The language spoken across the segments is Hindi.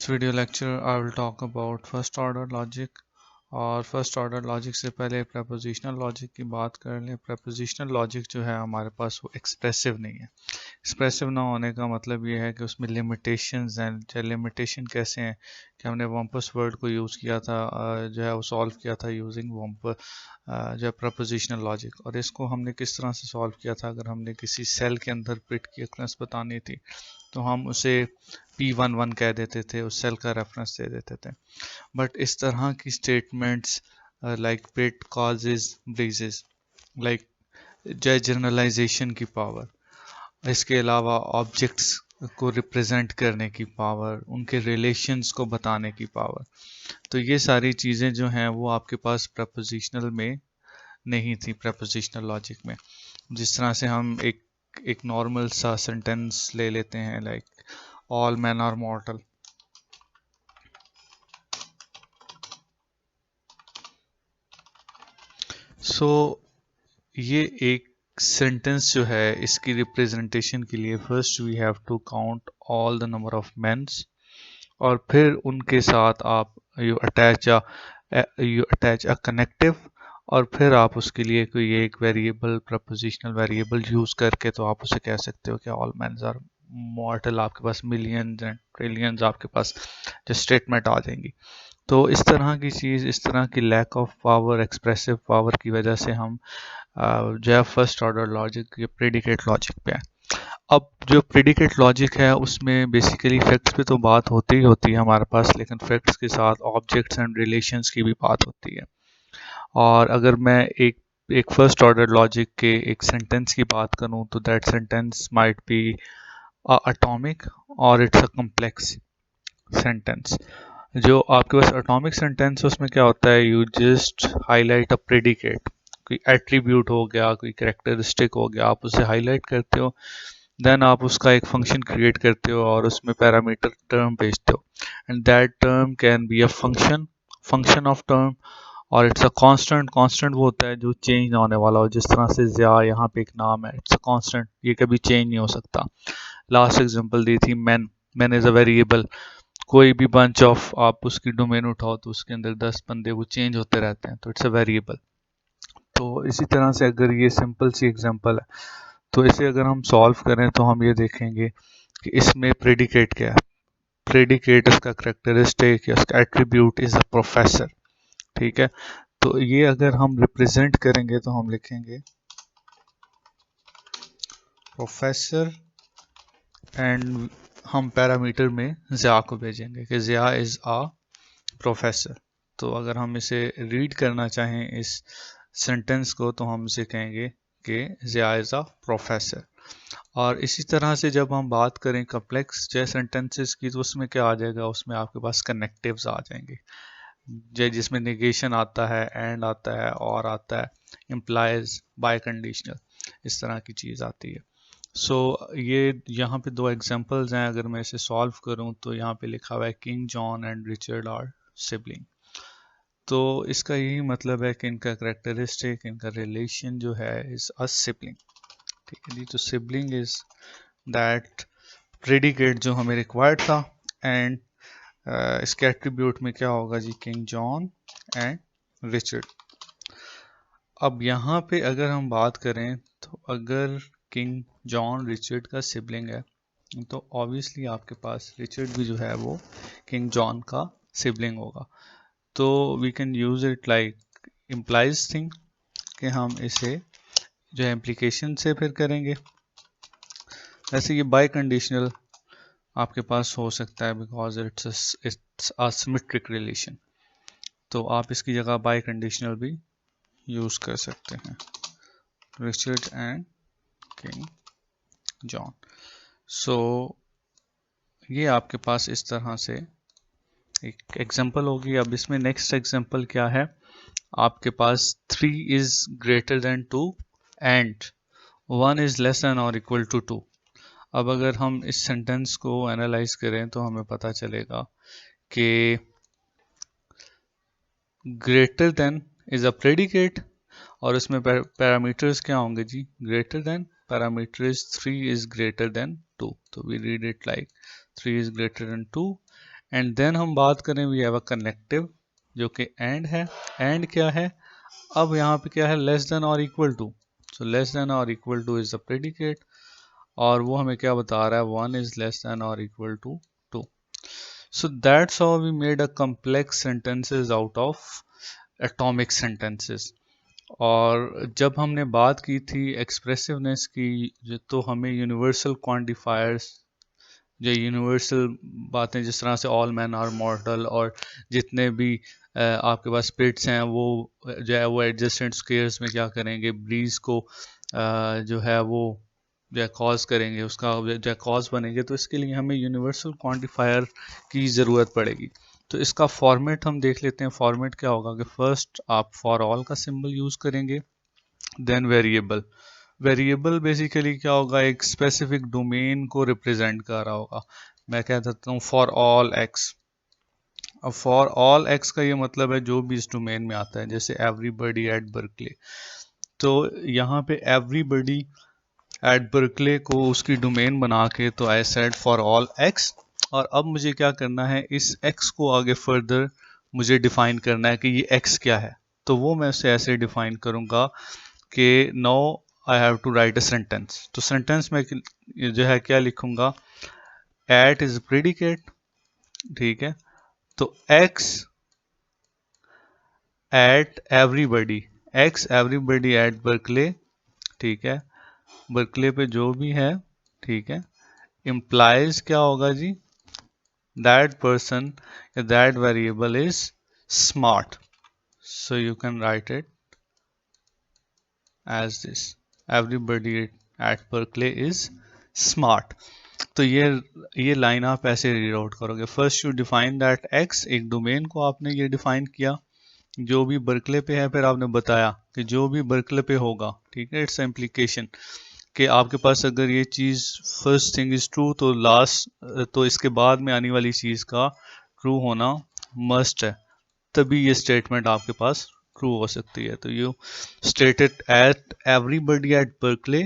video lecture I will talk about first order logic और फर्स्ट ऑर्डर लॉजिक से पहले प्रपोजिशनल लॉजिक की बात कर लें। प्रपोजिशनल लॉजिक जो है हमारे पास वो एक्सप्रेसिव नहीं है। एक्सप्रेसिव ना होने का मतलब ये है कि उसमें लिमिटेशंस हैं। लिमिटेशन कैसे हैं कि हमने वम्पस वर्ड को यूज़ किया था, जो है वो सॉल्व किया था यूजिंग वम्पर जो है प्रपोजिशनल लॉजिक। और इसको हमने किस तरह से सॉल्व किया था, अगर हमने किसी सेल के अंदर पिट की एक्सप्रेस बतानी थी तो हम उसे P11 कह देते थे, उस सेल का रेफरेंस दे देते थे। बट इस तरह की स्टेटमेंट्स लाइक पिट कॉजेज ब्रीजेज लाइक जनरलाइजेशन की पावर, इसके अलावा ऑब्जेक्ट्स को रिप्रेजेंट करने की पावर, उनके रिलेशंस को बताने की पावर, तो ये सारी चीज़ें जो हैं वो आपके पास प्रपोजिशनल में नहीं थी। प्रपोजिशनल लॉजिक में जिस तरह से हम एक नॉर्मल सा सेंटेंस ले लेते हैं like all man are mortal, so ये एक सेंटेंस जो है इसकी रिप्रेजेंटेशन के लिए first we have to count all the number of mens, और फिर उनके साथ आप यू अटैच अ कनेक्टिव, और फिर आप उसके लिए कोई एक वेरिएबल, प्रपोजिशनल वेरिएबल यूज करके तो आप उसे कह सकते हो कि ऑल मेंस आर मॉर्टल। आपके पास मिलियंस एंड ट्रिलियंस आपके पास जो स्टेटमेंट आ जाएंगी। तो इस तरह की चीज़, इस तरह की lack of power, expressive power की वजह से हम जो है फर्स्ट ऑर्डर लॉजिक या प्रेडिकेट लॉजिक पे है। अब जो प्रेडिकेट लॉजिक है उसमें बेसिकली फैक्ट्स पे तो बात होती ही होती है हमारे पास, लेकिन फैक्ट्स के साथ ऑब्जेक्ट्स एंड रिलेशंस की भी बात होती है। और अगर मैं एक फर्स्ट ऑर्डर लॉजिक के एक सेंटेंस की बात करूं तो that sentence might be atomic और इट्स अ कॉम्प्लेक्स सेंटेंस। जो आपके पास एटॉमिक सेंटेंस है उसमें क्या होता है, you just highlight a predicate, कोई एट्रीब्यूट हो गया, कोई कैरेक्टरिस्टिक हो गया, आप उसे हाईलाइट करते हो, देन आप उसका एक फंक्शन क्रिएट करते हो और उसमें पैरामीटर टर्म भेजते हो, and that term can be a function of term, और इट्स अ कांस्टेंट। कांस्टेंट वो होता है जो चेंज ना होने वाला हो, जिस तरह से ज़िया यहाँ पे एक नाम है, इट्स अ कांस्टेंट, ये कभी चेंज नहीं हो सकता। लास्ट एग्जांपल दी थी man, man is a variable. कोई भी बंच ऑफ आप उसकी डोमेन उठाओ तो उसके अंदर 10 बंदे वो चेंज होते रहते हैं, तो इट्स अ वेरिएबल। तो इसी तरह से अगर ये सिंपल सी एग्जांपल है तो इसे अगर हम सॉल्व करें तो हम ये देखेंगे कि इसमें प्रेडिकेट क्या है। प्रेडिकेट इसका करेक्टरिस्टिक या इसका एट्रीब्यूट इज अ प्रोफेसर, ठीक है। तो ये अगर हम रिप्रेजेंट करेंगे तो हम लिखेंगे प्रोफेसर, एंड हम पैरामीटर में ज़िया को भेजेंगे कि ज़िया इज़ आ प्रोफेसर। तो अगर हम इसे रीड करना चाहें इस सेंटेंस को तो हम इसे कहेंगे कि ज़िया इज़ अ प्रोफेसर। और इसी तरह से जब हम बात करें कॉम्प्लेक्स जैसे सेंटेंसेस की तो उसमें क्या आ जाएगा, उसमें आपके पास कनेक्टिव्स आ जाएंगे, जिसमें नेगेशन आता है, एंड आता है, और आता है, इम्प्लाइज, बाय कंडीशनल, इस तरह की चीज़ आती है। सो ये यहाँ पे दो एग्जांपल्स हैं। अगर मैं इसे सॉल्व करूँ तो यहाँ पे लिखा हुआ है King John and Richard are sibling. तो इसका यही मतलब है कि इनका करेक्टरिस्टिक, इनका रिलेशन जो है इज अ सिबलिंग, ठीक है जी। तो सिबलिंग इज दैट प्रेडिकेट जो हमें रिक्वायर्ड था, एंड इसके एट्रीब्यूट में क्या होगा जी, किंग जॉन एंड रिचर्ड। अब यहाँ पे अगर हम बात करें तो अगर किंग जॉन रिचर्ड का सिबलिंग है तो ऑब्वियसली आपके पास रिचर्ड भी जो है वो किंग जॉन का सिबलिंग होगा। तो we can use it like implies thing, कि हम इसे जो है इम्प्लीकेशन से फिर करेंगे। वैसे ये बाय कंडीशनल आपके पास हो सकता है because it's a symmetric relation, तो आप इसकी जगह बाय कंडीशनल भी यूज कर सकते हैं, रिचर्ड एंड किंग जॉन। सो ये आपके पास इस तरह से एक एग्जांपल होगी। अब इसमें नेक्स्ट एग्जांपल क्या है, आपके पास 3 is greater than 2 and 1 is less than और इक्वल टू 2। अब अगर हम इस सेंटेंस को एनालाइज करें तो हमें पता चलेगा कि greater than is a predicate, और इसमें पैरामीटर्स क्या होंगे जी, greater than, parameter is 3 is greater than 2, तो we read it like 3 is greater than 2 and then हम बात करें वी हैव अ कनेक्टिव जो कि एंड है। एंड क्या है, अब यहाँ पे क्या है, लेस देन और equal to. So less than और equal to is the predicate, और वो हमें क्या बता रहा है, 1 इज लेस देन और equal to 2। So that's how we made a complex sentences out of atomic sentences. और जब हमने बात की थी एक्सप्रेसिवनेस की, तो हमें यूनिवर्सल क्वांटिफायर्स, जो यूनिवर्सल बातें जिस तरह से ऑल मैन आर मॉर्टल, और जितने भी आपके पास पिट्स हैं वो जो है वो एडजस्टेंट स्क्वेयर्स में क्या करेंगे, ब्रीज को जो है वो जो है कॉज करेंगे, उसका जो है कॉज बनेंगे। तो इसके लिए हमें यूनिवर्सल क्वांटिफायर की ज़रूरत पड़ेगी। तो इसका फॉर्मेट हम देख लेते हैं। फॉर्मेट क्या होगा कि फर्स्ट आप फॉर ऑल का सिंबल यूज़ करेंगे, देन वेरिएबल। वेरिएबल बेसिकली क्या होगा, एक स्पेसिफिक डोमेन को रिप्रेजेंट कर रहा होगा। मैं कह सकता हूँ फॉर ऑल एक्स। अब फॉर ऑल एक्स का ये मतलब है जो भी इस डोमेन में आता है, जैसे एवरीबडी एट बर्कले। तो यहाँ पे एवरीबडी एट बर्कले को उसकी डोमेन बना के तो I said for all x. और अब मुझे क्या करना है, इस एक्स को आगे फर्दर मुझे डिफाइन करना है कि ये एक्स क्या है। तो वो मैं उसे ऐसे डिफाइन करूँगा कि now I have to write a sentence. तो सेंटेंस में जो है क्या लिखूंगा, एट इज प्रेडिकेट, ठीक है। तो x at everybody, x everybody at Berkeley, ठीक है, बर्कले पे जो भी है, ठीक है। इम्प्लाइज क्या होगा जी, that person that variable is smart, so you can write it as this, everybody at Berkeley is smart. तो ये लाइन आप ऐसे रीड आउट करोगे, first you define that X, एक डोमेन को आपने ये डिफाइन किया जो भी बर्कले पे है, फिर आपने बताया कि जो भी बर्कले पे होगा, ठीक है। इट्स इम्प्लीकेशन कि आपके पास अगर ये चीज़ फर्स्ट थिंग इज ट्रू, तो लास्ट, तो इसके बाद में आने वाली चीज़ का ट्रू होना मस्ट है, तभी ये स्टेटमेंट आपके पास ट्रू हो सकती है। तो you stated at everybody at Berkeley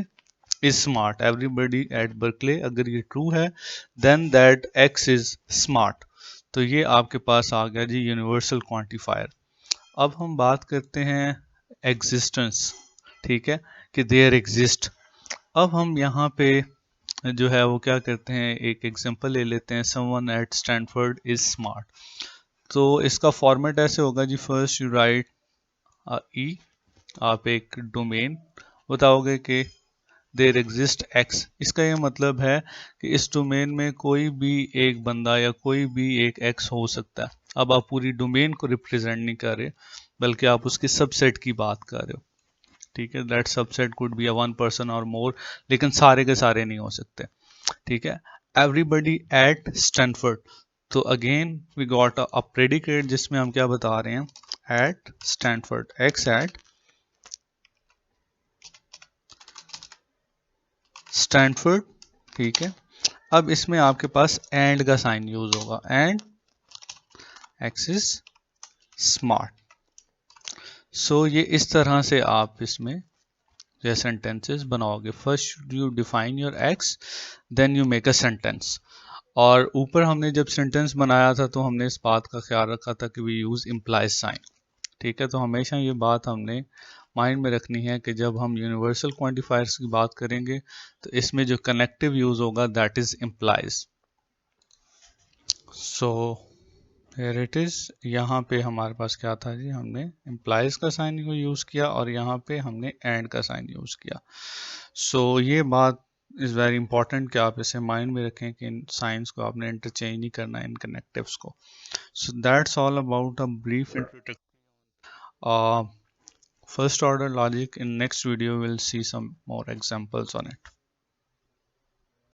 is smart, everybody at Berkeley, अगर ये ट्रू है then that x is smart. तो ये आपके पास आ गया जी यूनिवर्सल क्वांटिफायर। अब हम बात करते हैं एग्जिस्टेंस, ठीक है, कि देयर एग्जिस्ट। अब हम यहाँ पे जो है वो क्या करते हैं, एक एग्जांपल ले लेते हैं, someone eight Stanford is smart. तो इसका फॉर्मेट ऐसे होगा जी, फर्स्ट यू राइट ई, आप एक डोमेन बताओगे कि देयर एग्जिस्ट एक्स। इसका ये मतलब है कि इस डोमेन में कोई भी एक बंदा या कोई भी एक एक्स हो सकता है। अब आप पूरी डोमेन को रिप्रेजेंट नहीं कर रहे, बल्कि आप उसके सबसेट की बात कर रहे हो, ठीक है। That subset could be a one person और मोर, लेकिन सारे के सारे नहीं हो सकते, ठीक है। एवरीबडी एट स्टैनफोर्ड, तो again we got a predicate जिसमें हम क्या बता रहे हैं, at Stanford, x at Stanford, ठीक है। अब इसमें आपके पास एंड का साइन यूज होगा, and x is smart. So ये इस तरह से आप इसमें जो सेंटेंसेस बनाओगे, first you define your x, then you make a sentence. और ऊपर हमने जब सेंटेंस बनाया था तो हमने इस बात का ख्याल रखा था कि वी यूज इम्प्लाइज साइन, ठीक है। तो हमेशा ये बात हमने माइंड में रखनी है कि जब हम यूनिवर्सल क्वांटिफायर्स की बात करेंगे तो इसमें जो कनेक्टिव यूज होगा that is implies. So here it is, यहाँ पे हमारे पास क्या था जी, हमने इम्प्लाइज का साइन को यूज किया और यहाँ पे हमने एंड का साइन यूज किया। सो ये बात इज़ वेरी इंपॉर्टेंट कि आप इसे माइंड में रखें कि इन साइंस को आपने इंटरचेंज नहीं करना इन कनेक्टिव्स को। So that's all about a brief introduction first order logic. In next video we'll see some more examples on it.